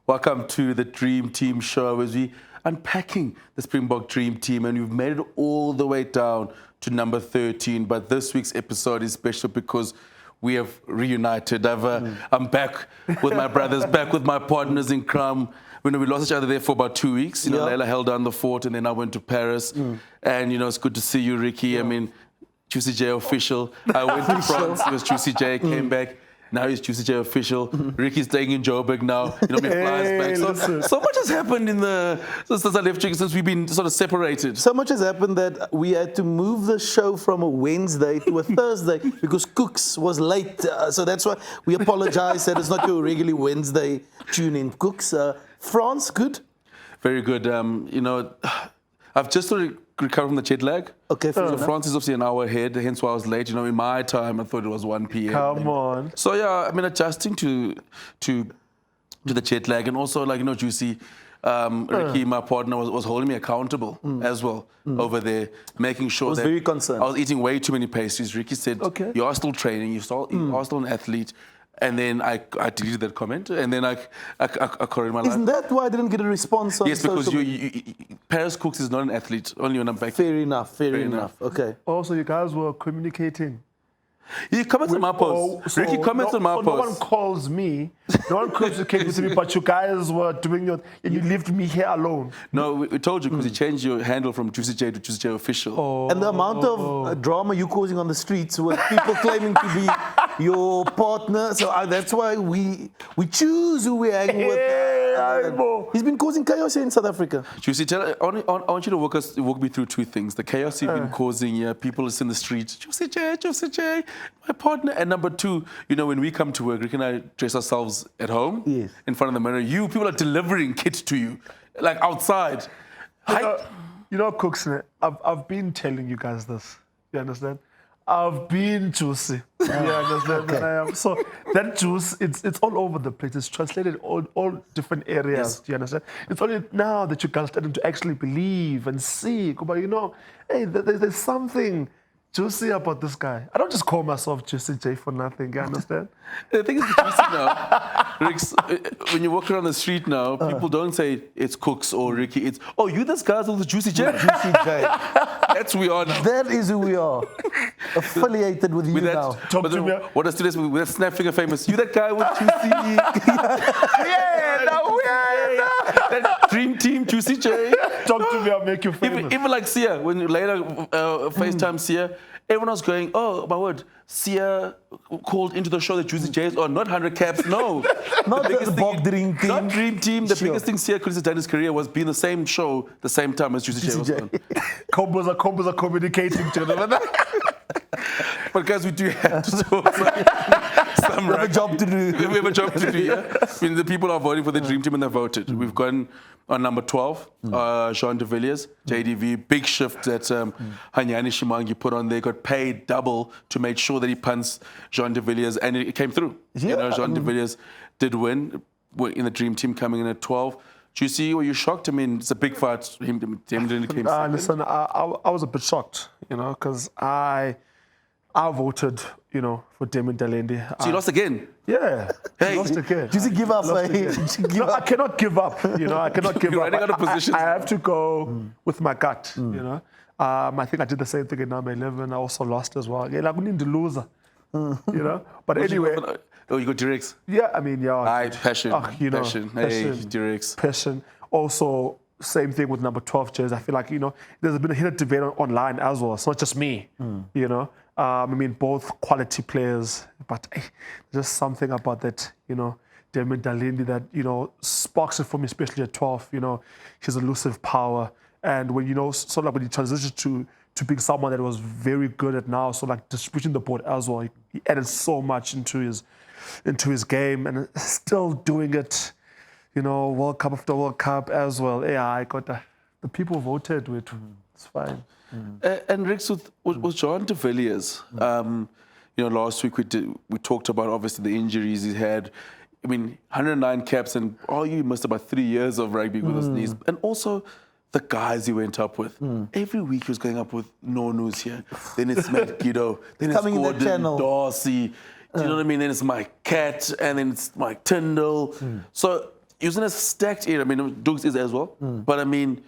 Welcome to the Dream Team show as we unpacking the Springbok Dream Team, and we've made it all the way down to number 13. But this week's episode is special because we have reunited. I'm back with my brothers, back with my partners in crime. We lost each other there for about 2 weeks. Leila held down the fort, and then I went to Paris. And it's good to see you, Ricky. I mean, Juicy J official. I went to France. It was Juicy J. Came back. Now he's Juicy J official. Ricky's staying in Joburg now. He flies back. So much has happened since I left you, since we've been sort of separated. So much has happened that we had to move the show from a Wednesday to a Thursday because Kooks was late. So that's why we apologize that it's not your regular Wednesday tune-in. Kooks, France, good? Very good. I've just sort of recovered from the jet lag. Okay, so France is obviously an hour ahead, hence why I was late. In my time, I thought it was 1 p.m. Come on. So yeah, I mean, adjusting to the jet lag, and also Juicy, Ricky, my partner, was holding me accountable as well over there, making sure that very concerned. I was eating way too many pastries. Ricky said, "You are still training. You are still an athlete." And then I deleted that comment, and then I corrected my life. Isn't that why I didn't get a response on Yes, because Paris Kooks is not an athlete, only when I'm back. Fair enough. Okay. Also, you guys were communicating. He commented on my post. Ricky commented on my post. No one calls me. No one communicates with me, but you guys were doing and you left me here alone. No, we told you because you changed your handle from Juicy J to Juicy J official. And the amount of drama you causing on the streets with people claiming to be your partner. So that's why we choose who we hang with. He's been causing chaos here in South Africa. Juicy, I want you to walk me through two things. The chaos you've been causing here, people in the streets, Juicy J, my partner. And number two, when we come to work, Rick and I dress ourselves at home in front of the mirror. People are delivering kits to you, like outside. Kooks, I've been telling you guys this. You understand? I've been juicy. You understand? Okay. So that juice, it's all over the place. It's translated all different areas. Yes. Do you understand? It's only now that you guys starting to actually believe and see. But hey, there's something juicy about this guy. I don't just call myself Juicy J for nothing. You understand? The thing is, juicy now, Ricks, when you walk around the street now, people don't say it's Kooks or Ricky. It's, you this guy's with the Juicy J. Juicy J. That's who we are now. That is who we are. Affiliated with you now. Talk to me. What does today's with that snap finger famous? You that guy with Juicy. That Dream Team Juicy J. Talk to me, I'll make you famous. Even like Sia, when you later FaceTime Sia, everyone was going, oh, my word, Sia called into the show the Juicy J's, or not 100 caps, no. Not the Bog Dream Team. Not Dream Team. The biggest thing Sia could have done in his career was be in the same show the same time as Juicy J was on. Combos are communicating together. But guys, we do have to do some We have a job to do. We have a job to do, yeah. I mean, the people are voting for the Dream Team and they voted. We've gone on number 12, Jean de Villiers, JDV. Big shift that Hanyani Shimangi put on there. Got paid double to make sure that he punts Jean de Villiers, and it came through. Yeah. Jean de Villiers did win in the Dream Team, coming in at 12. Were you shocked? I mean, it's a big fight. Him didn't came second. Listen, I was a bit shocked, because I voted, for Damien Dalendi. So you lost again? Yeah, hey, lost again. Did you give up? I cannot give up. I cannot give You're up. running out of positions. I have to go with my gut. I think I did the same thing in number 11. I also lost as well. Yeah, I need to lose. But anyway. You got directs? Yeah, I mean, yeah. Passion. Passion. Hey, directs. Passion. Also, same thing with number 12 jersey. I feel like, there's been a heated debate online as well. It's not just me, I mean, both quality players, but there's something about that, Damien Dalendi that, sparks it for me, especially at 12, his elusive power. And when, sort of like when he transitioned to being someone that was very good at now, so like distributing the board as well, he added so much into his game and still doing it, World Cup after World Cup as well. Yeah, I got the people voted with. It's fine. And Rix, with Jean de Villiers, last week we talked about obviously the injuries he's had. I mean, 109 caps, and you missed about 3 years of rugby with his knees, and also the guys he went up with. Every week he was going up with no news here. Then it's Matt Guido. Then it's Gordon Darcy. Do you know what I mean? Then it's Mike Cat, and then it's Mike Tyndall. So he was in a stacked era. I mean, Dukes is as well. But I mean,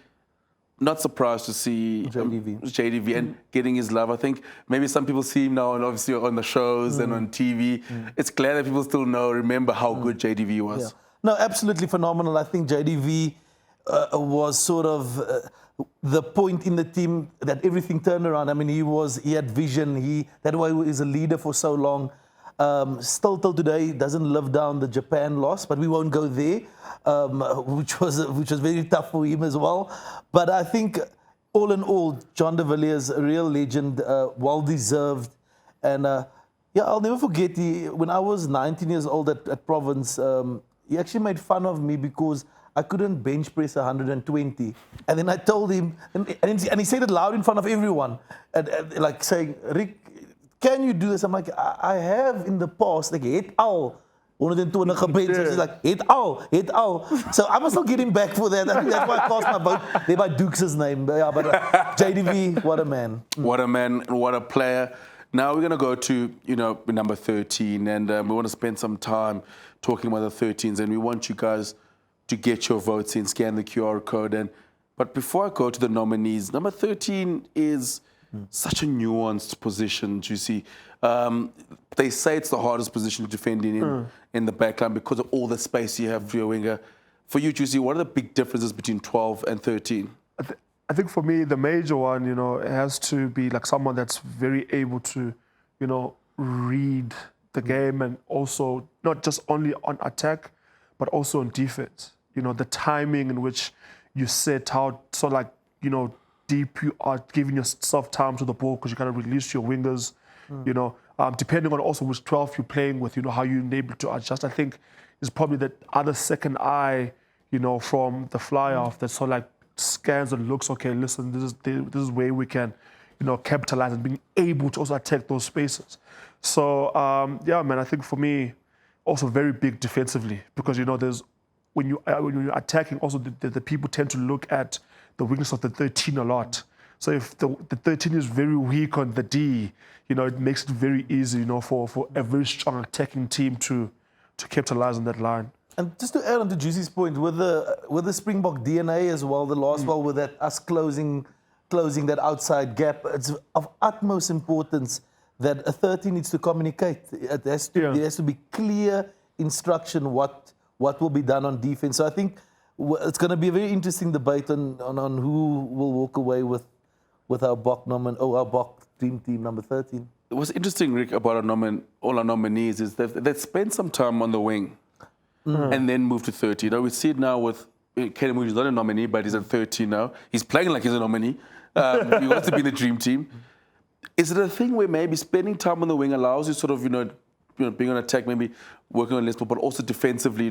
not surprised to see JDV and getting his love. I think maybe some people see him now and obviously on the shows and on TV. It's glad that people still remember how good JDV was. Yeah. No, absolutely phenomenal. I think JDV was sort of the point in the team that everything turned around. I mean, he had vision. That's why he was a leader for so long. Still till today doesn't live down the Japan loss, but we won't go there, which was very tough for him as well. But I think all in all, Jean de Villiers, a real legend, well deserved, and yeah, I'll never forget. When I was 19 years old at Province, he actually made fun of me because I couldn't bench press 120, and then I told him, and he said it loud in front of everyone, and like saying, "Rick, can you do this?" I'm like, I have in the past, like, het al 120 gebench. He's like, het al. So I must not get him back for that. I think that's why I cast my vote there by Dukes' name. But yeah, but JDV, what a man. What a man, what a player. Now we're going to go to, number 13, and we want to spend some time talking about the 13s, and we want you guys to get your votes in, scan the QR code. But before I go to the nominees, number 13 is such a nuanced position, you see. They say it's the hardest position to defend in the backline because of all the space you have for your winger. For you, Juicy, what are the big differences between 12 and 13? I think for me, the major one, it has to be like someone that's very able to, read the game, and also not just only on attack, but also on defense. The timing in which you set out, so like, deep you are giving yourself time to the ball because you kind of release your wingers, depending on also which 12 you're playing with, how you're able to adjust. I think is probably that other second eye, from the fly off that sort of like scans and looks, okay, listen, this is where we can, capitalize and being able to also attack those spaces. So, yeah, man, I think for me, also very big defensively because, there's, when you're attacking, also the people tend to look at the weakness of the 13 a lot. So if the 13 is very weak on the D, it makes it very easy, for a very strong attacking team to capitalize on that line. And just to add on to Juicy's point, with the Springbok DNA as well, the last ball with that us closing that outside gap, it's of utmost importance that a 13 needs to communicate. There has to be clear instruction what will be done on defense. So I think it's going to be a very interesting debate on who will walk away with our Bok dream team number 13. What's interesting, Rick, about all our nominees is they've spent some time on the wing and then moved to 13. We see it now with Kenny Moody. He's not a nominee, but he's at 13 now. He's playing like he's a nominee. He wants to be in the dream team. Is it a thing where maybe spending time on the wing allows you sort of, being on attack, maybe working on less ball, but also defensively,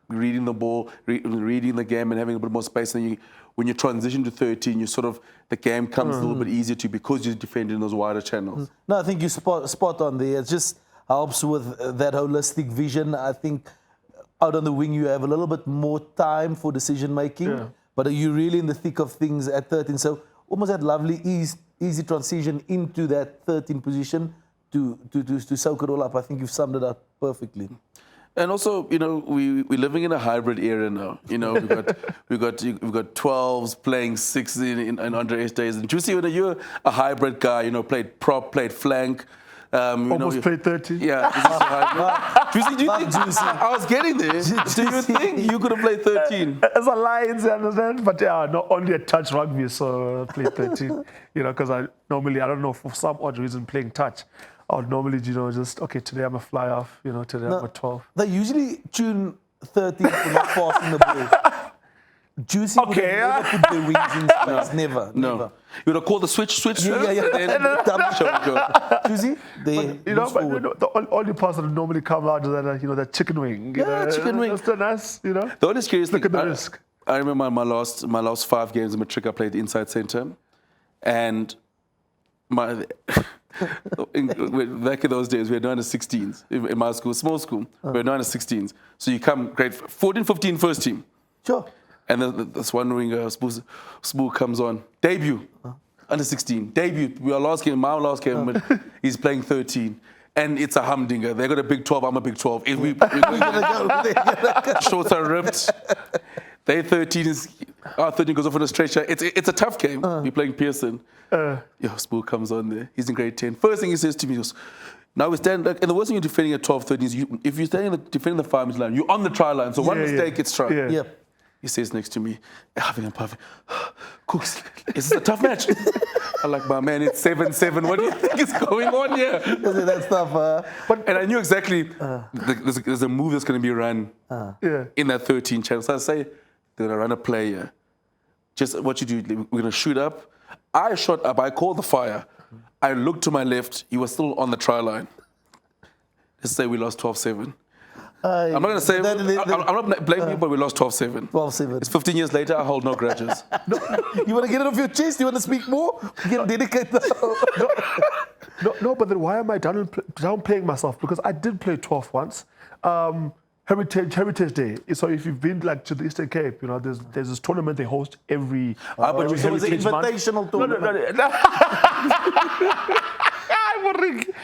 reading the ball, reading the game and having a bit more space. And when you transition to 13, the game comes a little bit easier to you because you're defending those wider channels. No, I think you're spot on there. It just helps with that holistic vision. I think out on the wing, you have a little bit more time for decision making, but you're really in the thick of things at 13. So almost that lovely, easy transition into that 13 position to soak it all up. I think you've summed it up perfectly. And also, we're living in a hybrid era now. We've got 12s playing 6 in under 8 days. And Juicy, you're a hybrid guy. Played prop, played flank. Almost played 13. Yeah. Juicy, do you think? I was getting there. Do you think you could have played 13? As a Lions, I understand. But yeah, not only a touch rugby, so I played 13. Because I don't know, for some odd reason, playing touch. I would normally, just, okay, today I'm a fly off, today I'm a 12. They usually tune 13 for not passing the ball. Juicy would never put their wings in space. Never. You would have called the switch. Yeah. Juicy, but the only pass that would normally come out is that chicken wing. Chicken wing. That's so nice, The only scary thing, look at the risk. I remember my last 5 games in matric, I played inside centre, and back in those days, we had 9 to 16s in my school, small school. We had 9 to 16s. So you come grade 14, 15, first team. Sure. And then this one winger, Spoo comes on. Debut, under 16. Debut. My last game, but he's playing 13. and it's a humdinger. They got a big 12, I'm a big 12. If we, Our shorts are ripped. They 13 is, our 13 goes off on a stretcher. It's a tough game. We're playing Pearson. Spool comes on there. He's in grade 10. First thing he says to me is, now we stand, and the worst thing you're defending at 12, 13 is if you're defending the 5 meter line, you're on the try line. So one mistake, it's try. Yeah. Yep. He says next to me, huffing and puffing, Kooks, is this a tough match? I'm like, my man, it's 7-7. What do you think is going on here? That stuff. And I knew exactly there's a move that's going to be run in that 13 channel. So I say, they're going to run a play here. Just what you do, we're going to shoot up. I shot up. I called the fire. I looked to my left. He was still on the try line. Let's say we lost 12-7. I'm not going to say, I'm not blaming you, but we lost 12-7. 12-7. It's 15 years later, I hold no grudges. You want to get it off your chest? You want to speak more? Get dedicated. No, but then why am I downplaying myself? Because I did play 12 once. Heritage Day. So if you've been like to the Eastern Cape, there's this tournament they host every. But it was an Heritage month. invitational tournament. No.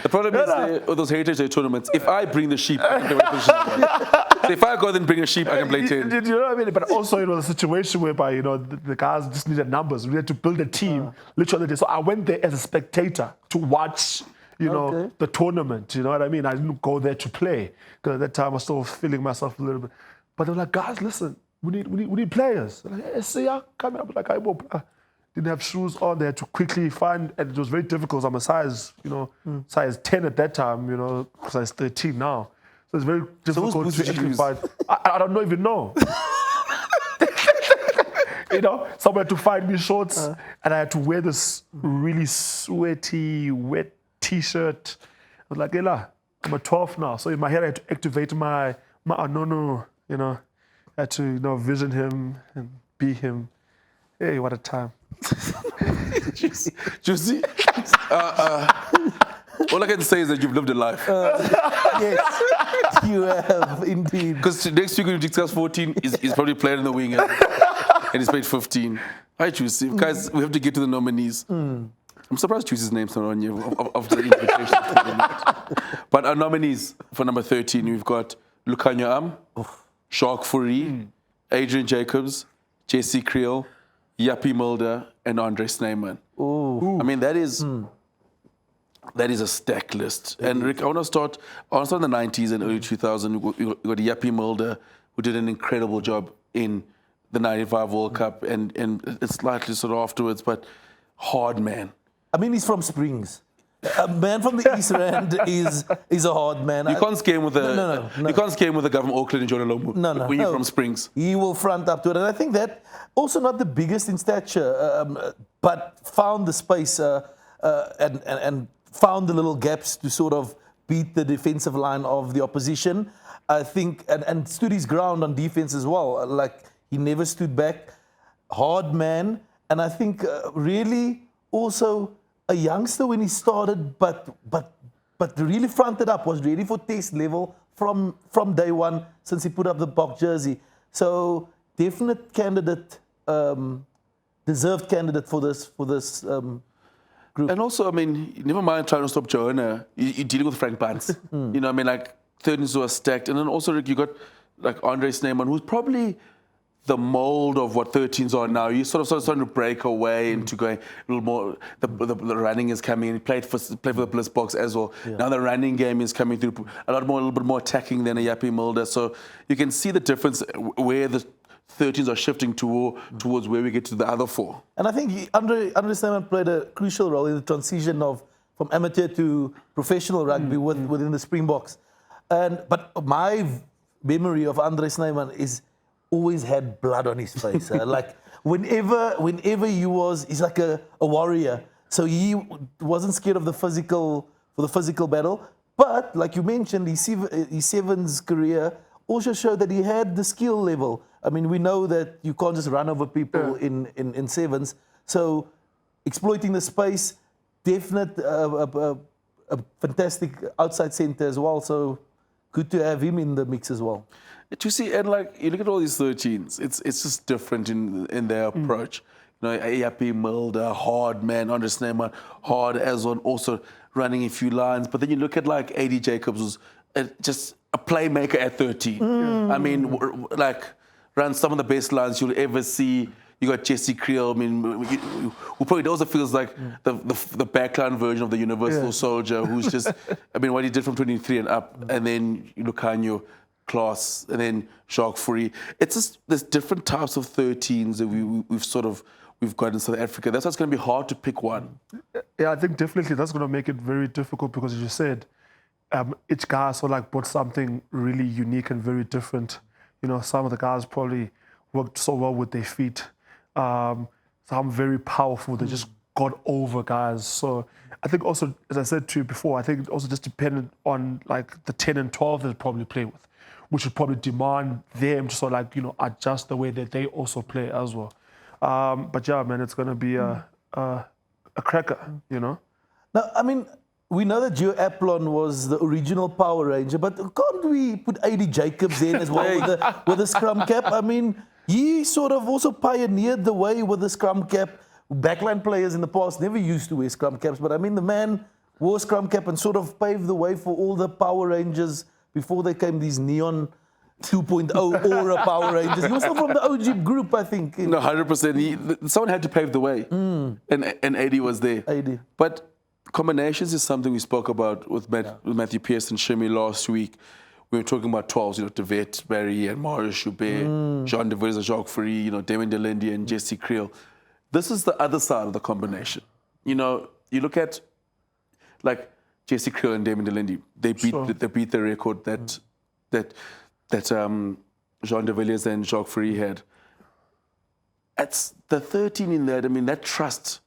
The problem is with those Heritage Day tournaments, if I bring the sheep, I can play so if I go and bring a sheep, I can play 10. You know what I mean? But also, the situation whereby, the guys just needed numbers. We had to build a team literally on the day. So I went there as a spectator to watch, the tournament. You know what I mean? I didn't go there to play because at that time I was still feeling myself a little bit. But they were like, guys, listen, we need players. I'm like, hey, see ya, come up. Like, I didn't have shoes on. They had to quickly find, and it was very difficult. I'm a size, size 10 at that time, size 13 now. So it's very difficult to actually find. I don't even know. Someone had to find me shorts, and I had to wear this really sweaty, wet T-shirt. I was like, I'm a 12 now. So in my head, I had to activate my no. I had to vision him and be him. Hey, what a time. Juicy. All I can say is that you've lived a life. Yes, you have indeed. Because next week when you discuss 14, he's probably playing in the wing and he's played 15. Hi, Juicy. Guys, we have to get to the nominees. I'm surprised Juicy's name's not on here of the invitation. But our nominees for number 13, we've got Lukhanyo Am, Shark Fourie, Adrian Jacobs, Jesse Kriel, Yappie Mulder, and Andre Snyman. I mean, that is a stack list. And Rick, I want to start in the 90s and early 2000s. We got Yappie Mulder, who did an incredible job in the 95 World Cup and it's slightly sort of afterwards, but hard man. I mean, he's from Springs. A man from the East Rand is a hard man. You can't scare him with No. You can't scare him with the government Auckland and John Alomu. No. When you're from Springs. He will front up to it. And I think that also not the biggest in stature, but found the space and found the little gaps to sort of beat the defensive line of the opposition. I think, and stood his ground on defense as well. Like, he never stood back. Hard man. And I think really also a youngster when he started, but really fronted up, was ready for test level from day one since he put up the Bok jersey. So definite candidate, deserved candidate for this group. And also, I mean, never mind trying to stop Joanna. You're dealing with Frank Bunce. Like 13s were stacked. And then also, Rick, you got like Andre Snyman, who's probably the mold of what 13s are now. You sort of starting to break away into going a little more. The running is coming. He played for the Bliss Box as well. Yeah. Now the running game is coming through a little bit more attacking than a Yappie Mulder. So you can see the difference where the 13s are shifting towards where we get to the other four. And I think Andre Snyman played a crucial role in the transition from amateur to professional rugby within the Springboks. But my memory of Andre Snyman is always had blood on his face. Like whenever he's like a warrior. So he wasn't scared of the physical battle. But like you mentioned, his sevens career also showed that he had the skill level. I mean, we know that you can't just run over people in sevens. So exploiting the space, definite, a fantastic outside centre as well. So good to have him in the mix as well. You see, and like you look at all these 13s, it's just different in their approach. Ayapi, Mulder, hard man, Andre Snyman, hard as on, also running a few lines. But then you look at like A.D. Jacobs was just a playmaker at 13. I mean, like runs some of the best lines you'll ever see. You got Jesse Kriel. I mean, who probably also feels like the backline version of the Universal Soldier, who's just, I mean, what he did from 23 and up, and then Lucanio, Klaas, and then Jacques Fourie. It's just there's different types of 13s that we've got in South Africa. That's why it's going to be hard to pick one. Yeah, I think definitely that's going to make it very difficult because, as you said, each guy sort of like brought something really unique and very different. Some of the guys probably worked so well with their feet. Some very powerful. They just got over guys. So I think also, as I said to you before, I think it also just depended on like the 10 and 12 they probably play with, which would probably demand them to sort of like, adjust the way that they also play as well. But yeah, man, it's going to be a cracker, Now, I mean, we know that Joe Aplon was the original Power Ranger, but can't we put A.D. Jacobs in as well with the scrum cap? I mean, he sort of also pioneered the way with the scrum cap. Backline players in the past never used to wear scrum caps, but I mean, the man wore scrum cap and sort of paved the way for all the Power Rangers before they came these neon 2.0 aura Power Rangers. He was still from the OG group, I think. No, 100%. Someone had to pave the way, and AD was there. AD. But combinations is something we spoke about with Matthew Pearce and Shimmy last week. We were talking about 12s, De Wet, Barry, and Mario Joubert, Jean de Villiers, Jacques Fourie, Damien Delendie, and Jesse Kriel. This is the other side of the combination. You look at like Jesse Kriel and Damien Delendie. They beat the record that Jean de Villiers and Jacques Fourie had. It's the 13 in that. I mean, that trust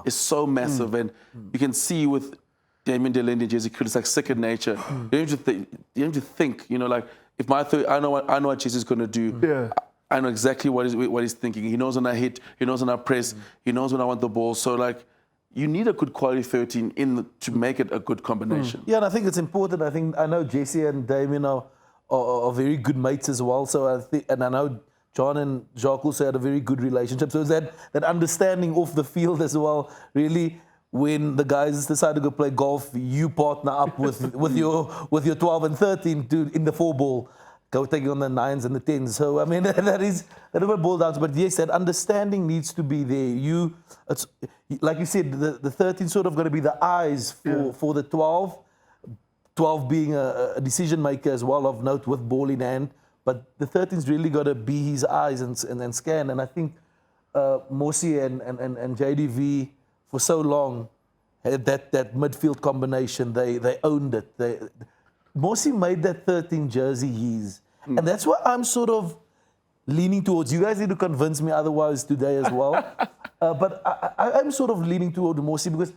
is so massive, and you can see with Damien Delendie and Jesse Kriel, it's like second nature. You have to think. Like if I know what Jesse's going to do. Yeah. I know exactly what he's thinking. He knows when I hit. He knows when I press. He knows when I want the ball. So like, you need a good quality 13 to make it a good combination. Yeah, and I think it's important. I know Jesse and Damien are very good mates as well. So I know John and Jacques also had a very good relationship. So that understanding off the field as well. Really, when the guys decide to go play golf, you partner up with your 12 and 13 in the 4-ball. Go taking on the 9s and the 10s. So, I mean, that is what it boils down to. But yes, that understanding needs to be there. It's like you said, the 13 sort of going to be the eyes for the 12. 12 being a decision maker as well of note with ball in hand. But the 13's really got to be his eyes and scan. And I think Mosi and JDV for so long had that midfield combination. They owned it. Mosi made that 13 jersey his. And that's why I'm sort of leaning towards. You guys need to convince me otherwise today as well. But I'm sort of leaning toward Mosi because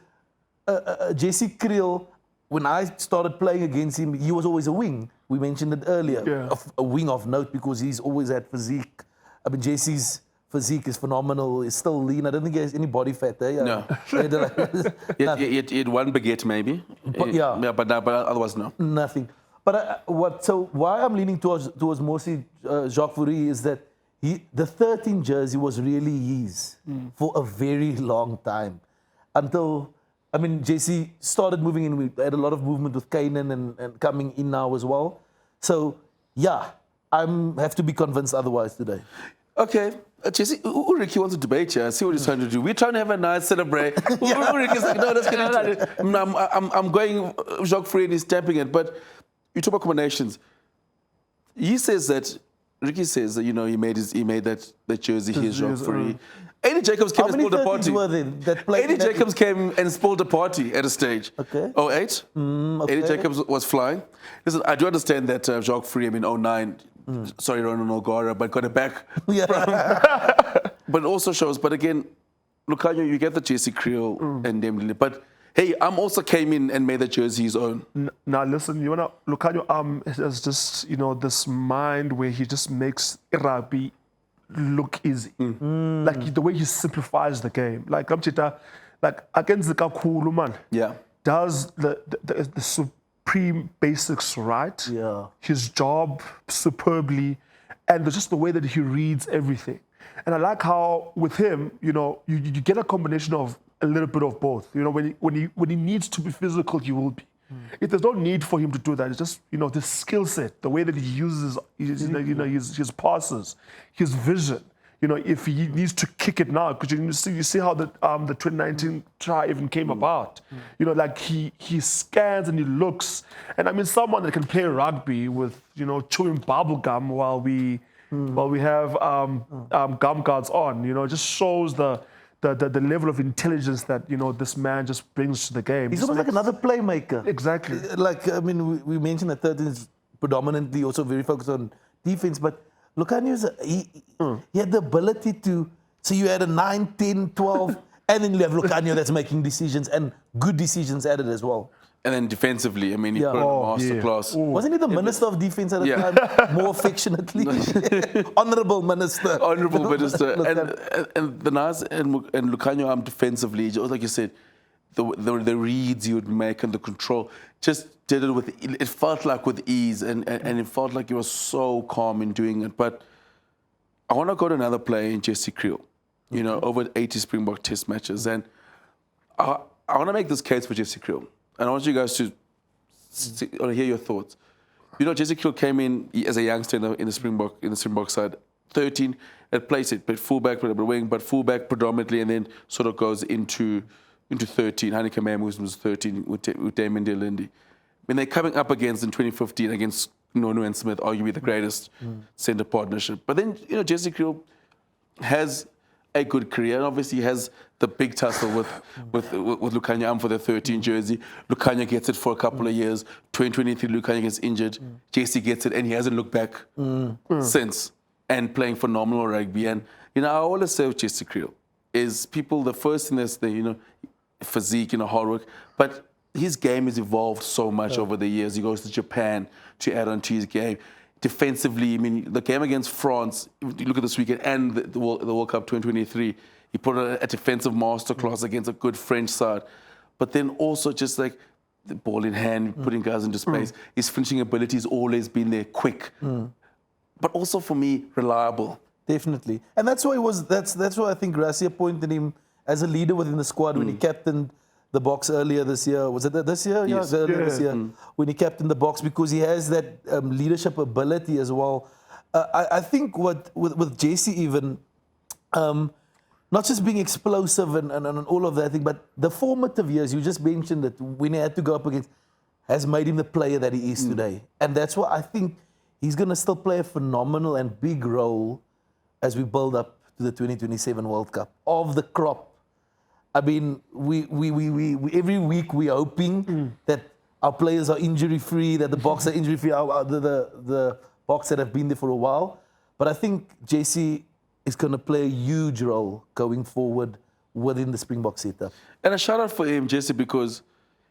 Jesse Kriel, when I started playing against him, he was always a wing. We mentioned it earlier. Yeah. A wing of note because he's always had physique. I mean, Jesse's physique is phenomenal. He's still lean. I don't think he has any body fat there. No. He had one baguette maybe. But otherwise no. Nothing. But why I'm leaning towards Mosi Jacques Fourie is that the 13 jersey was really his for a very long time. Until, I mean, Jesse started moving in. We had a lot of movement with Kanan and coming in now as well. So, yeah, I have to be convinced otherwise today. Okay. Jesse, Ricky wants to debate here. See what he's trying to do. We're trying to have a nice celebrate. Ricky's like, no, let's get into it. I'm going Jacques Fourie and he's stamping it. But you talk about combinations. Ricky says that, he made that jersey his Jacques Fourie. A.D. Jacobs came and spoiled a party. How many 13s were there that played? A.D. Jacobs came and spoiled a party at a stage. Okay. 08. Okay. A.D. Jacobs was flying. Listen, I do understand that Jacques Fourie, 09, sorry, Ronan O'Gara, but got it back. Yeah. But it also shows, but again, Lucanio, you get the Jesse Kriel and Damien. But hey, also came in and made the jersey his own. Now listen, Lucanio has just, this mind where he just makes rugby look easy. Like the way he simplifies the game. Like against the Kakulu, man. Yeah. Does the supreme basics right. Yeah. His job superbly. and just the way that he reads everything. And I like how with him, you get a combination of a little bit of both. When he needs to be physical, he will be. If there's no need for him to do that, it's just the skill set, the way that he uses his passes, his vision. If he needs to kick it now, because you see how the 2019 try even came about. Like he scans and he looks, and I mean someone that can play rugby with chewing bubble gum while we have gum guards on. Just shows the level of intelligence that this man just brings to the game. He's almost like another playmaker. Exactly. Like I mean, we mentioned that 13 is predominantly also very focused on defense, but Lucanio's he had the ability to. So you had a 9, 10, 12, and then you have Lucanio that's making decisions and good decisions at it as well. And then defensively, I mean, he put in a masterclass. Wasn't he the Minister of Defense at the time? More affectionately. Honourable Minister. Honourable Minister. And the Nas and Lucanio defensively, just like you said, the reads he would make and the control, just did it with, it felt like with ease and it felt like he was so calm in doing it. But I want to go to another player in Jesse Kriel, over 80 Springbok test matches. And I want to make this case for Jesse Kriel. And I want you guys to hear your thoughts. Jesse Kriel came in as a youngster in the Springbok side. 13 at placeit, but fullback, but wing, but fullback predominantly, and then sort of goes into 13. Heineke Mamus was 13 with Damien de Villiers. When they're coming up against in 2015 against Nonu and Smith, arguably the greatest centre partnership. But then Jesse Kriel has a good career, and obviously has the big tussle with Lucanio for the 13 jersey. Lucanio gets it for a couple of years. 2023, Lucanio gets injured. Jesse gets it, and he hasn't looked back since. And playing phenomenal rugby. And I always say with Jesse Kriel is the first thing that's the physique, hard work, but his game has evolved so much over the years. He goes to Japan to add on to his game. Defensively, I mean, the game against France, if you look at this weekend and the World Cup 2023, he put a defensive masterclass against a good French side. But then also just like the ball in hand, putting guys into space. His finishing ability has always been there, quick. But also for me, reliable. Definitely. And that's why that's why I think Gracia appointed him as a leader within the squad when he captained the Box earlier this year. Was it this year? Yes. Yeah, earlier this year. When he captained the Box, because he has that leadership ability as well. I think with Jesse even, not just being explosive and all of that thing, but the formative years, you just mentioned that when he had to go up against, has made him the player that he is today. And that's why I think he's going to still play a phenomenal and big role as we build up to the 2027 World Cup. Of the crop, I mean, we every week we're hoping that our players are injury-free, that the Boks are injury-free, the Boks that have been there for a while. But I think Jesse is going to play a huge role going forward within the Springbok setup. And a shout-out for him, Jesse, because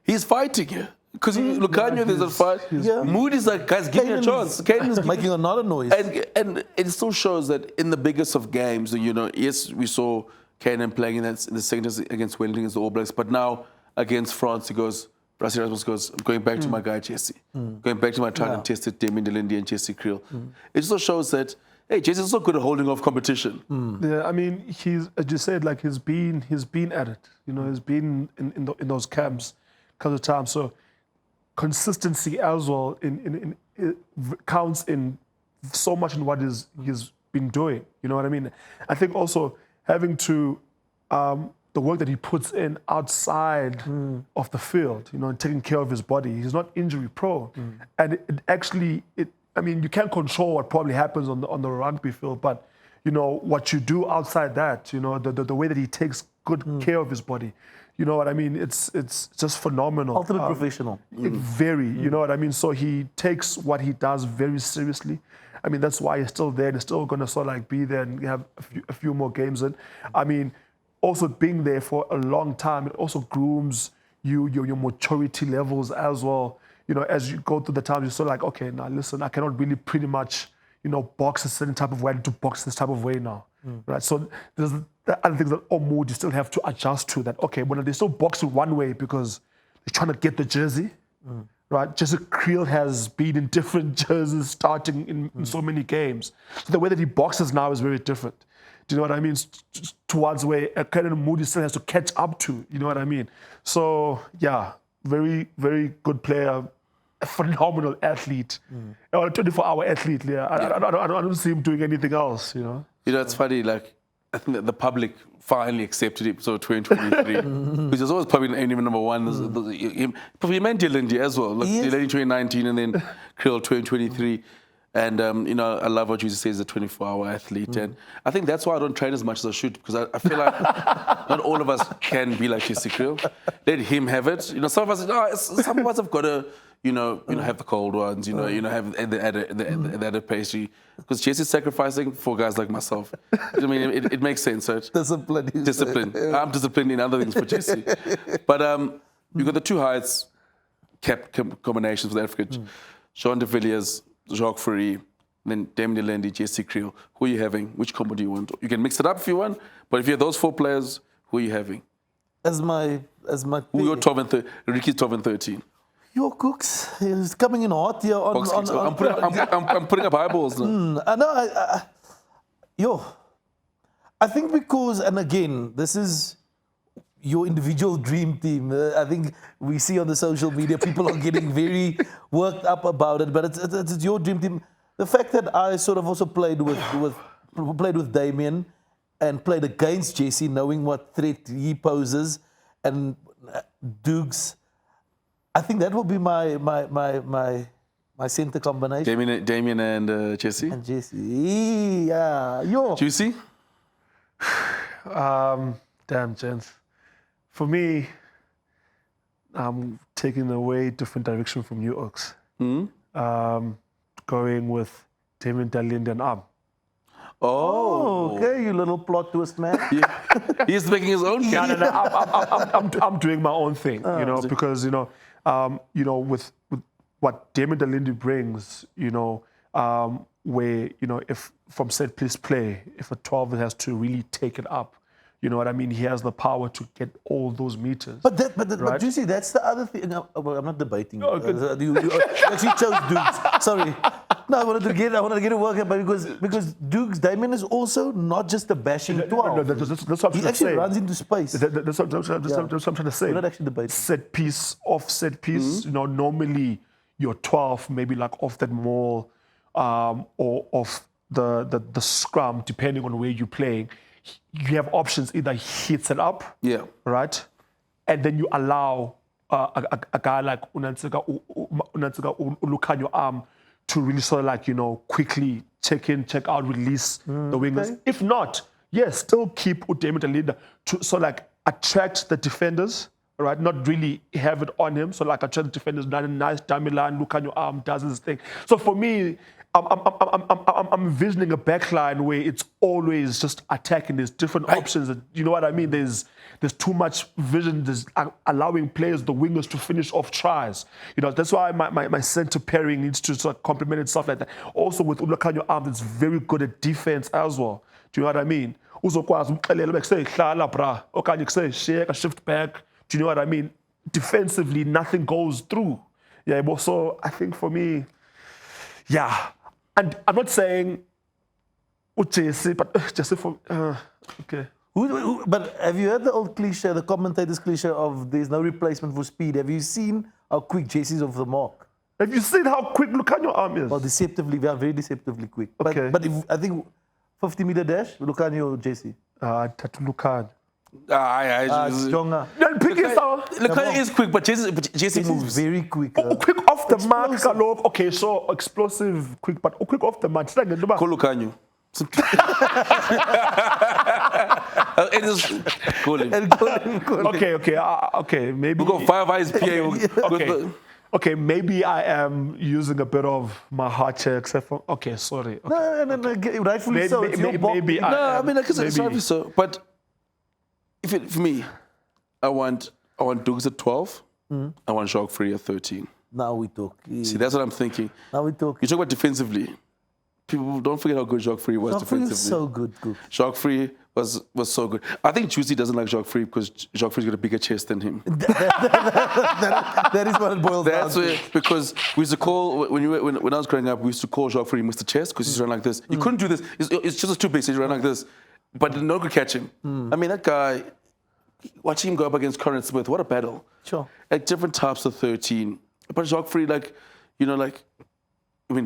he's fighting here. Because Lucanio, there's a fight. Mood is like, guys, give me a chance. Kane's making another noise. And it still shows that in the biggest of games, yes, we saw Kanan playing in the second against Wellington against the All Blacks, but now against France, Rassie Erasmus goes, I'm going back to my guy, Jesse. Going back to my tried and tested Damien de Villiers and Jesse Kriel. It also shows that, hey, Jesse's so good at holding off competition. Yeah, I mean, he's, as you said, like he's been at it. He's been in those camps a couple of times. So consistency as well counts in so much in what he's been doing. You know what I mean? I think also having to the work that he puts in outside of the field, and taking care of his body. He's not injury prone, and I mean, you can't control what probably happens on the rugby field, but what you do outside that, the way that he takes good care of his body. You know what I mean? It's just phenomenal. Ultimate professional. Very, you know what I mean? So he takes what he does very seriously. I mean, that's why he's still there and he's still going to sort of like be there and have a few more games in. I mean, also being there for a long time, it also grooms your maturity levels as well. As you go through the time, you're sort of like, okay, now listen, I cannot really pretty much, box a certain type of way, I need to box this type of way now. Right? So there's the other things that mood you still have to adjust to that. Okay, when they still box it one way because they're trying to get the jersey, right? Jesse Kriel has been in different jerseys starting in so many games. So the way that he boxes now is very different. Do you know what I mean? Towards where Kenan Moody still has to catch up to. You know what I mean? So, yeah, very, very good player. A phenomenal athlete. Or a 24-hour athlete, yeah. I don't see him doing anything else, you know? You know, it's funny, like, I think that the public finally accepted episode 2023. Because there's always probably even number one. But we meant Dylan as well. Like, Yes. Dylan 2019 and then Kriel 2023. And, you know, I love what you say, he's a 24-hour athlete. And I think that's why I don't train as much as I should, because I feel like not all of us can be like Jesse Kriel. Let him have it. You know, some of us have got to, have the cold ones, have the added pastry. Because Jesse's sacrificing for guys like myself. I mean, it makes sense, right? Discipline. I'm disciplined in other things for Jesse. But you've got the two heights combinations with Africa. Jean de Villiers, Jacques Fourie, then Damien Lendi, Jesse Kriel. Who are you having? Which combo do you want? You can mix it up if you want, but if you have those four players, who are you having? As my Who your 12 and 13? Ricky's 12 and 13. Your Kooks is coming in hot here I'm putting up eyeballs now. I think because, and again, this is your individual dream team. I think we see on the social media people are getting very worked up about it, but it's your dream team. The fact that I sort of also played with Damien and played against Jesse, knowing what threat he poses, and Dukes, I think that will be my center combination. Damien and Jesse? And Jesse. Yeah. Juicy? Damn, gents. For me, I'm taking a way different direction from you, Oaks. Going with Damien Dalinde and Am. Oh, okay, you little plot twist, man. He's making his own game. No, I'm doing my own thing, because with what Damien Dalinde brings, where if from set piece play, if a 12 has to really take it up, you know what I mean? He has the power to get all those meters. But right? you see, that's the other thing. No, well, I'm not debating. You actually chose Dukes. Sorry. No, I wanted to get it working, but because Dukes, Damien is also not just a bashing 12. No, that's what I'm trying to say. He actually runs into space. That's what I'm trying to say. We're not actually debating. Set piece, off set piece. Normally your 12 maybe like off that maul or off the scrum, depending on where you're playing. You have options, either hits it up, right, and then you allow a guy like Unantsika Ulukanyo Arm to really sort of quickly check in, check out, release the wingers. Okay. If not, still keep Damien Dalinde to sort of attract the defenders, right? Not really have it on him, so attract the defenders. Nice Damilan, Lukanyo Arm does his thing. So for me, I'm envisioning a backline where it's always just attacking. There's different options. You know what I mean? There's too much vision. There's allowing players, the wingers, to finish off tries. That's why my center pairing needs to sort of complement and stuff like that. Also with Ulukanyo Arm, that's very good at defense as well. Do you know what I mean? Shift back. Do you know what I mean? Defensively, nothing goes through. So I think for me, and I'm not saying Jesse, but Jesse for okay. But have you heard the old cliche, the commentator's cliche of there's no replacement for speed? Have you seen how quick Jesse's off the mark? Have you seen how quick Lukanyo Arm is? Well, very deceptively quick. Okay. But I think 50-meter dash, Lukanyo or Jesse? Lukanyo. Stronger. Lukanyo is quick, but Jesse moves very quick. Quick off the mark. Okay, so explosive, quick, but quick off the mark. Call Lukanyo. Call him. Okay. Maybe we got 5 eyes PA. Okay, maybe I am using a bit of my heart check, except for sorry. Okay. No, rightfully so. Maybe sorry, so. But for me, I want Dukes at 12. I want Jacques Fourie at 13. Now we talk. See, that's what I'm thinking. Now we talk. You talk about defensively. People don't forget how good Jacques Fourie was defensively. So good. Jacques Fourie was so good. I think Juicy doesn't like Jacques Free because Jacques Free's got a bigger chest than him. That is what it boils down That's to. where, because we used to call, when I was growing up, we used to call Jacques Free Mr. Chest because he's run like this. You couldn't do this. It's just too big, so he ran like this. But no one could catch him. I mean, that guy, watching him go up against Corin Smith, what a battle. Sure. Like different types of 13. But Jacques Free,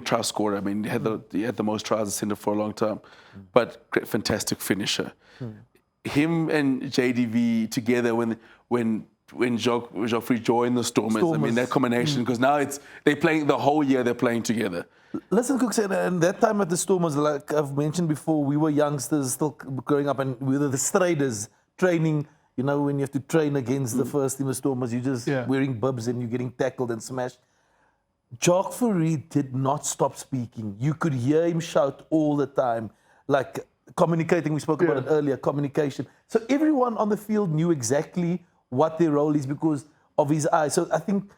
try scorer. I mean, he had the most tries as centre for a long time. But great, fantastic finisher. Him and JDV together when Jacques Free joined the Stormers. I mean, that combination, because now they're playing the whole year, they're playing together. Listen, Kooks, and that time at the Stormers, like I've mentioned before, we were youngsters still growing up, and we were the striders training. You know, when you have to train against the first team of Stormers, you're just wearing bibs and you're getting tackled and smashed. Jacques Free did not stop speaking. You could hear him shout all the time, like communicating. We spoke about it earlier, communication. So everyone on the field knew exactly what their role is because of his eyes. So I think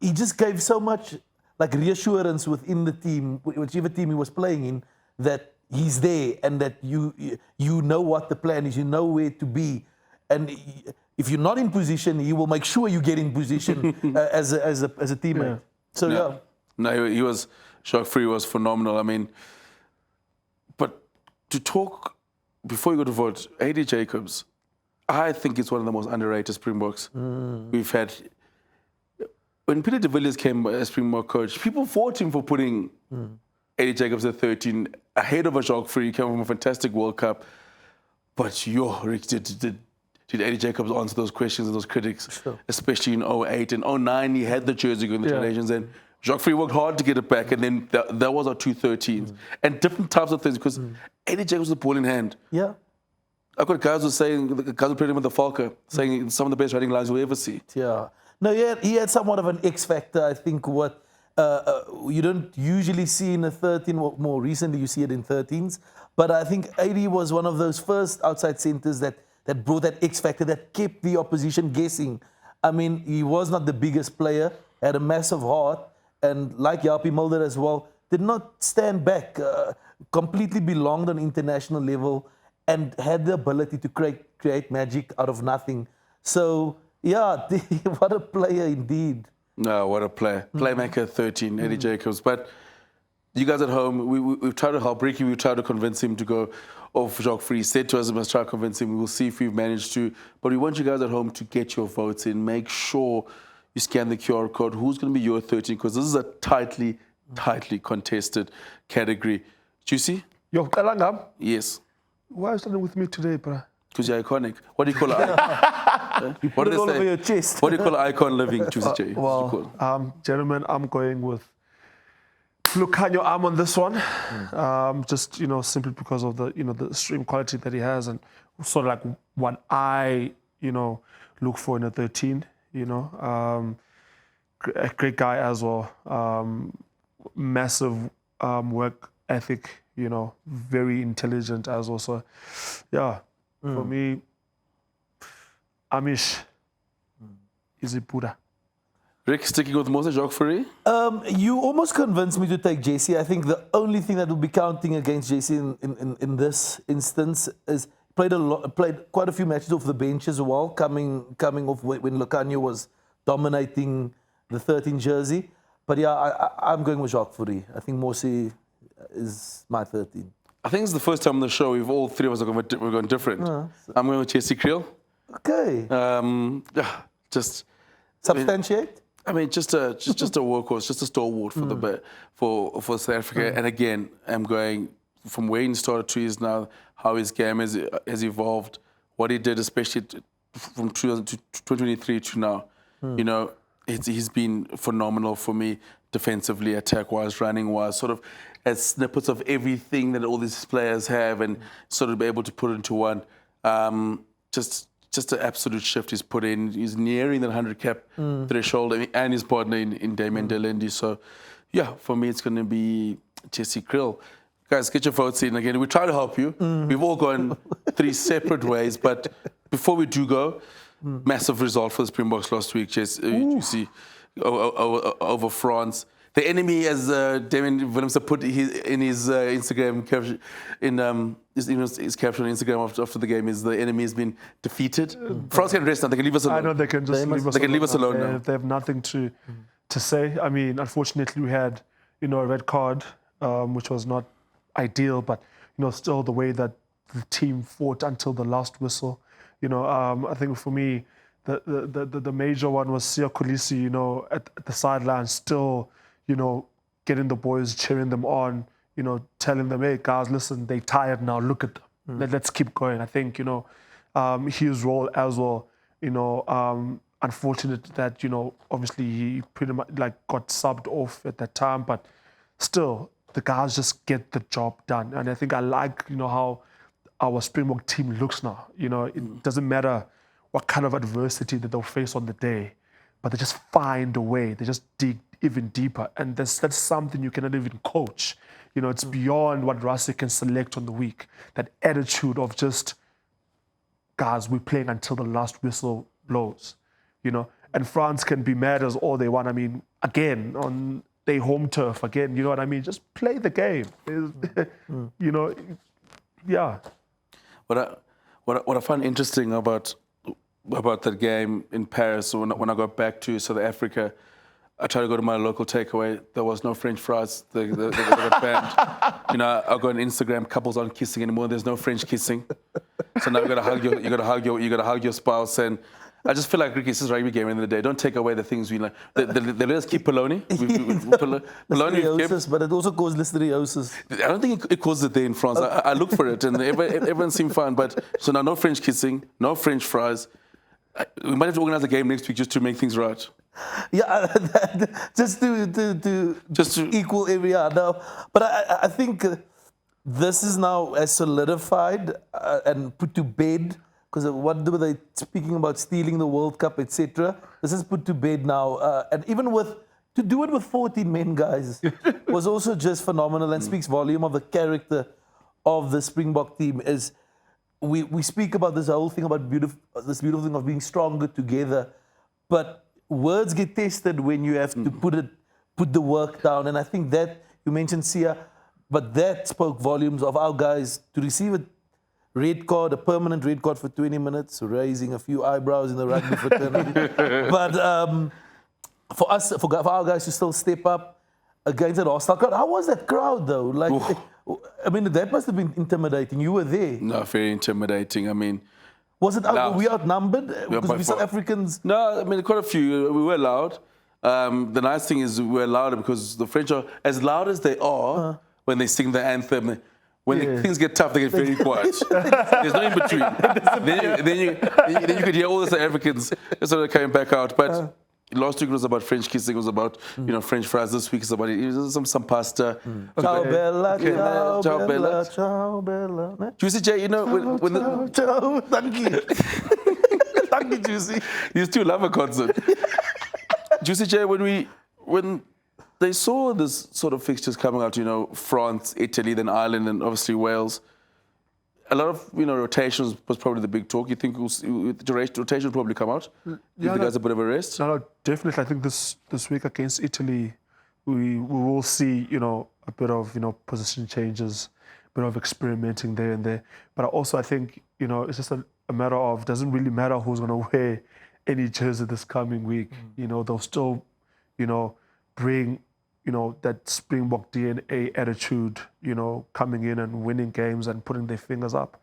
he just gave so much like reassurance within the team, whichever team he was playing in, that he's there and that you know what the plan is, you know where to be. And if you're not in position, he will make sure you get in position as a teammate. Yeah. So No, Jacques Free was phenomenal. I mean, but to talk, before you go to vote, AD Jacobs, I think it's one of the most underrated Springboks we've had. When Jean de Villiers came as Springbok coach, people fought him for putting AD Jacobs at 13 ahead of a Jacques Free. He came from a fantastic World Cup. But Rick, did AD Jacobs answer those questions and those critics, especially in 08 and 09? He had the jersey going the Nations, and Jacques Free worked hard to get it back, and then that was our 213s and different types of things because AD Jacobs was a ball in hand. yeah. I've got guys who saying, the guys who played him with the Falca, saying some of the best riding lines you'll ever see. Yeah. No, he had somewhat of an X factor. I think what you don't usually see in a 13. More recently, you see it in 13s. But I think AD was one of those first outside centers that brought that X factor, that kept the opposition guessing. I mean, he was not the biggest player, had a massive heart, and like Japie Mulder as well, did not stand back, completely belonged on international level, and had the ability to create magic out of nothing. So, yeah, what a player indeed. No, what a player. Playmaker 13, AD Jacobs. But you guys at home, we've tried to help Ricky. We've tried to convince him to go off Jacques Free. He said to us, we must try to convince him. We will see if we've managed to. But we want you guys at home to get your votes in. Make sure you scan the QR code. Who's going to be your 13? Because this is a tightly contested category. Juicy? Yo, Kalangam, Yes. why are you standing with me today, bro? Because you're iconic. What do you call it? You put it all over your chest. What do you call an icon living, Juicy J? Well, gentlemen, I'm going with Lucanio Arm on this one. Just, simply because of the, the stream quality that he has and sort of like what I, look for in a 13, a great guy as well. Massive work ethic, very intelligent as well. So, yeah, for me, Amish is a Buddha. Rick, sticking with Moses Jacques Free? You almost convinced me to take Jesse. I think the only thing that will be counting against Jesse in this instance is played quite a few matches off the bench as well, coming off when Lucanio was dominating the 13 jersey. But yeah, I'm going with Jacques Free. I think Mosi is my 13. I think it's the first time on the show we've all three of us are going different. I'm going with Jesse Kriel. Okay. Just Substantiate? I mean, just a workhorse, just a stalwart for South Africa. And again, I'm going from where he started to his now, how his game has evolved, what he did, especially from 2023 to now. He's been phenomenal for me defensively, attack-wise, running-wise, sort of as snippets of everything that all these players have and sort of be able to put into one. Just an absolute shift he's put in. He's nearing the 100 cap threshold and his partner in Damien Delendi. So, yeah, for me, it's going to be Jesse Kriel. Guys, get your votes in again. We try to help you. We've all gone three separate ways. But before we do go, massive result for the Springboks last week, Jesse. You see, over France. The enemy, as Damien Williams put in his Instagram caption, his caption on Instagram after the game, is the enemy has been defeated. France can rest now. They can leave us alone. I know they can just leave us alone. They can leave us alone now. They have nothing to say. I mean, unfortunately, we had, a red card, which was not ideal, but, still the way that the team fought until the last whistle. I think for me, the major one was Sia Kolisi, at the sideline, still, getting the boys, cheering them on, telling them, hey, guys, listen, they tired now, look at them. Let's keep going. I think, his role as well, unfortunate that, obviously he pretty much got subbed off at that time, but still, the guys just get the job done. And I think I like, how our Springbok team looks now. It doesn't matter what kind of adversity that they'll face on the day, but they just find a way. They just dig even deeper. And that's something you cannot even coach. It's beyond what Rassie can select on the week. That attitude of just, guys, we're playing until the last whistle blows. And France can be mad as all they want. I mean, again, on their home turf, again, you know what I mean? Just play the game. Yeah. What I find interesting about that game in Paris, when I got back to South Africa, I tried to go to my local takeaway. There was no French fries. They got banned. I go on Instagram. Couples aren't kissing anymore. There's no French kissing. So now you got to hug your spouse. And I just feel like, Ricky, this is a rugby game at the end of the day. Don't take away the things we like. They let us keep polony. Listeriosis, but it also causes listeriosis. I don't think it causes it there in France. I look for it, and everyone seemed fine. But so now, no French kissing, no French fries. We might have to organize a game next week just to make things right. Yeah, just to equal every other. But I think this is now as solidified and put to bed. Because what were they speaking about, stealing the World Cup, etc. This is put to bed now. And even to do it with 14 men, guys, was also just phenomenal and speaks volume of the character of the Springbok team. Is we speak about this whole thing about this beautiful thing of being stronger together, but words get tested when you have to put the work down. And I think that you mentioned Sia, but that spoke volumes of our guys to receive a red card, a permanent red card for 20 minutes, raising a few eyebrows in the rugby fraternity. But for us, for our guys to still step up against that hostile crowd, how was that crowd though? I mean, that must have been intimidating. You were there. No, very intimidating. I mean, was it we outnumbered because we South Africans? No, I mean quite a few. We were loud. The nice thing is we were louder because the French are as loud as they are when they sing the anthem. When things get tough, they get very quiet. There's no in between. then you could hear all the South Africans sort of coming back out. But last week was about French kissing. It was about French fries. This week is about some pasta. Ciao Bella, ciao Bella, ciao Bella. Juicy J, ciao. Thank you, thank you, Juicy. These two love a concert. Juicy J, when they saw this sort of fixtures coming out, France, Italy, then Ireland, and obviously Wales. A lot of, rotations was probably the big talk. You think rotation will probably come out? Give the guys a bit of a rest? No, definitely. I think this week against Italy, we will see, a bit of, position changes, a bit of experimenting there and there. But also I think, it's just a matter of, doesn't really matter who's going to wear any jersey this coming week. They'll still, bring, that Springbok DNA attitude, coming in and winning games and putting their fingers up,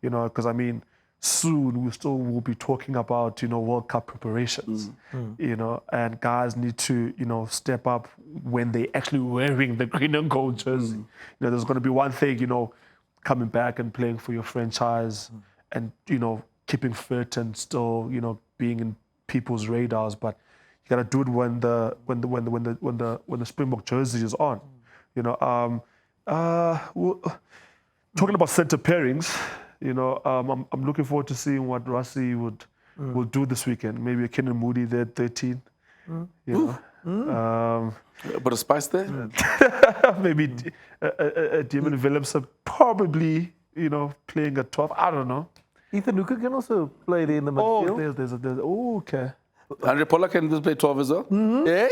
because I mean, soon we still will be talking about, World Cup preparations, and guys need to, step up when they actually wearing the green and gold jersey. There's going to be one thing, coming back and playing for your franchise and, keeping fit and still, being in people's radars, but you gotta do it when the Springbok jersey is on. Talking about centre pairings, I'm looking forward to seeing what Rassie will do this weekend. Maybe a Kenan Moody there at 13. But a spice there? Maybe Jean de Villiers probably, playing at 12. I don't know. Ethan Hooker can also play there in the midfield. There's okay. Andre Pollard can just play 12 as well. Eh?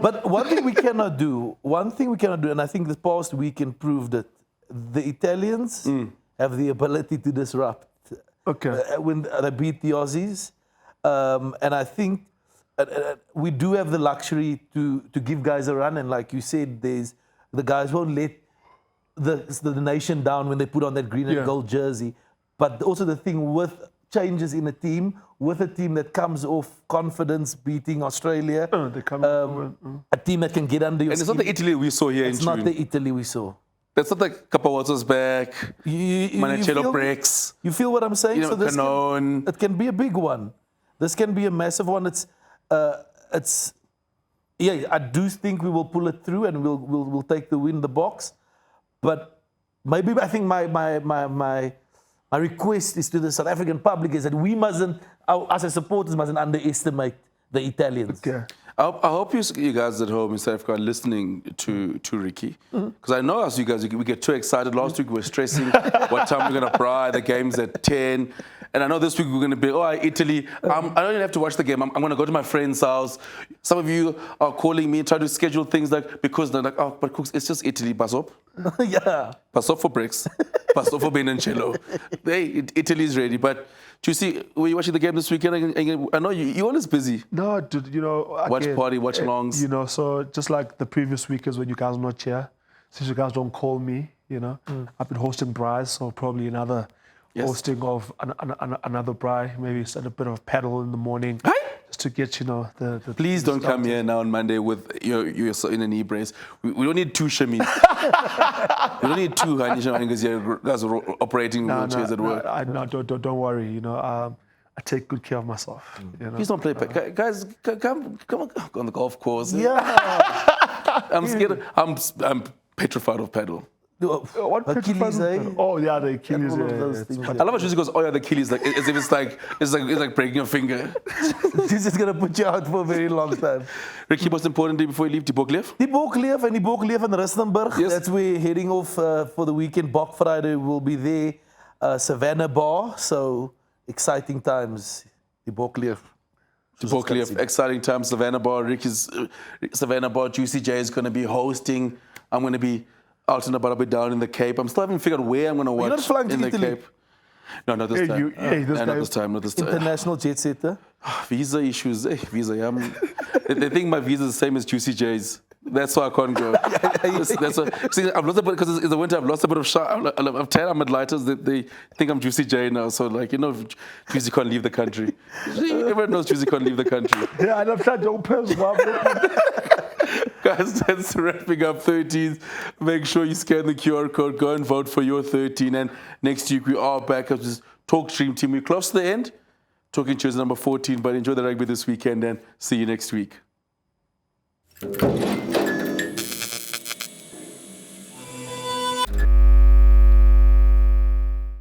But one thing we cannot do, and I think the past weekend proved it, the Italians have the ability to disrupt. Okay. When they beat the Aussies. And I think we do have the luxury to give guys a run. And like you said, the guys won't let the nation down when they put on that green and gold jersey. But also the thing with changes in a team, with a team that comes off confidence beating Australia, a team that can get under your And it's skin. not the Italy we saw here in It's not June. the Italy we saw. That's not like Kapawazo's back, You Manicello feel- breaks. You feel what I'm saying? You know, this Canon. it can be a big one. This can be a massive one. I do think we will pull it through and we'll take the win in the box. But maybe I think my request is to the South African public is that we mustn't, as supporters, mustn't underestimate the Italians. Okay. I hope you guys at home in South Africa are listening to Ricky. Because I know us, you guys, we get too excited. Last week we were stressing what time we're going to fry. The game's at 10. And I know this week we're going to be, Italy. I don't even have to watch the game. I'm going to go to my friend's house. Some of you are calling me and trying to schedule things because they're like, but Kooks, it's just Italy. Pass up. Yeah. Pass up for bricks. Pass up for Ben and Cello. Hey, Italy's ready. But do you see, were you watching the game this weekend? I know you're always busy. No, dude, Watch again, party, watch longs. So just like the previous weekends when you guys were not here, since you guys don't call me, I've been hosting braais, so probably another hosting of another braai, maybe send a bit of paddle in the morning. Hi. Just to get, the Please don't come here now on Monday with you're in a knee brace. We don't need two shimmies. We don't need two because you guys are operating wheelchairs at work. Don't worry. I take good care of myself. Please don't play. Guys, come on the golf course. Yeah. I'm scared. I'm petrified of paddle. What Achilles, eh? Oh yeah, the Achilles. All of Yeah, those it's things, fun. I love how Juicy goes, the Achilles, like as if it's like breaking your finger. This is going to put you out for a very long time. Ricky, most importantly before you leave, die Bokleef? Die Bokleef and Rustenburg. Yes. That's where heading off for the weekend. Bok Friday will be there. Savannah Bar. So exciting times. Die Bokleef. Die Bokleef, exciting times. Savannah Bar, Ricky's Savannah Bar. Juicy J is going to be hosting. I'm going to be out and about, I'll be down in the Cape. I'm still haven't figured out where I'm going to watch not flying to in the Italy? Cape. No, not this time. Not this time. International jet setter. Visa issues. Visa. They think my visa is the same as Juicy J's. That's why I can't go. That's why. See, I've lost a bit because it's the winter. I've lost a bit of shine. I'm tired. I'm at lighters. They think I'm Juicy J now. So Juicy can't leave the country. Everyone knows Juicy can't leave the country. Yeah, I love that. Don't pay. Guys, that's wrapping up 13th. Make sure you scan the QR code. Go and vote for your 13. And next week we are back as this Talk Stream team. We're close to the end. Talking Tuesday number 14. But enjoy the rugby this weekend and see you next week.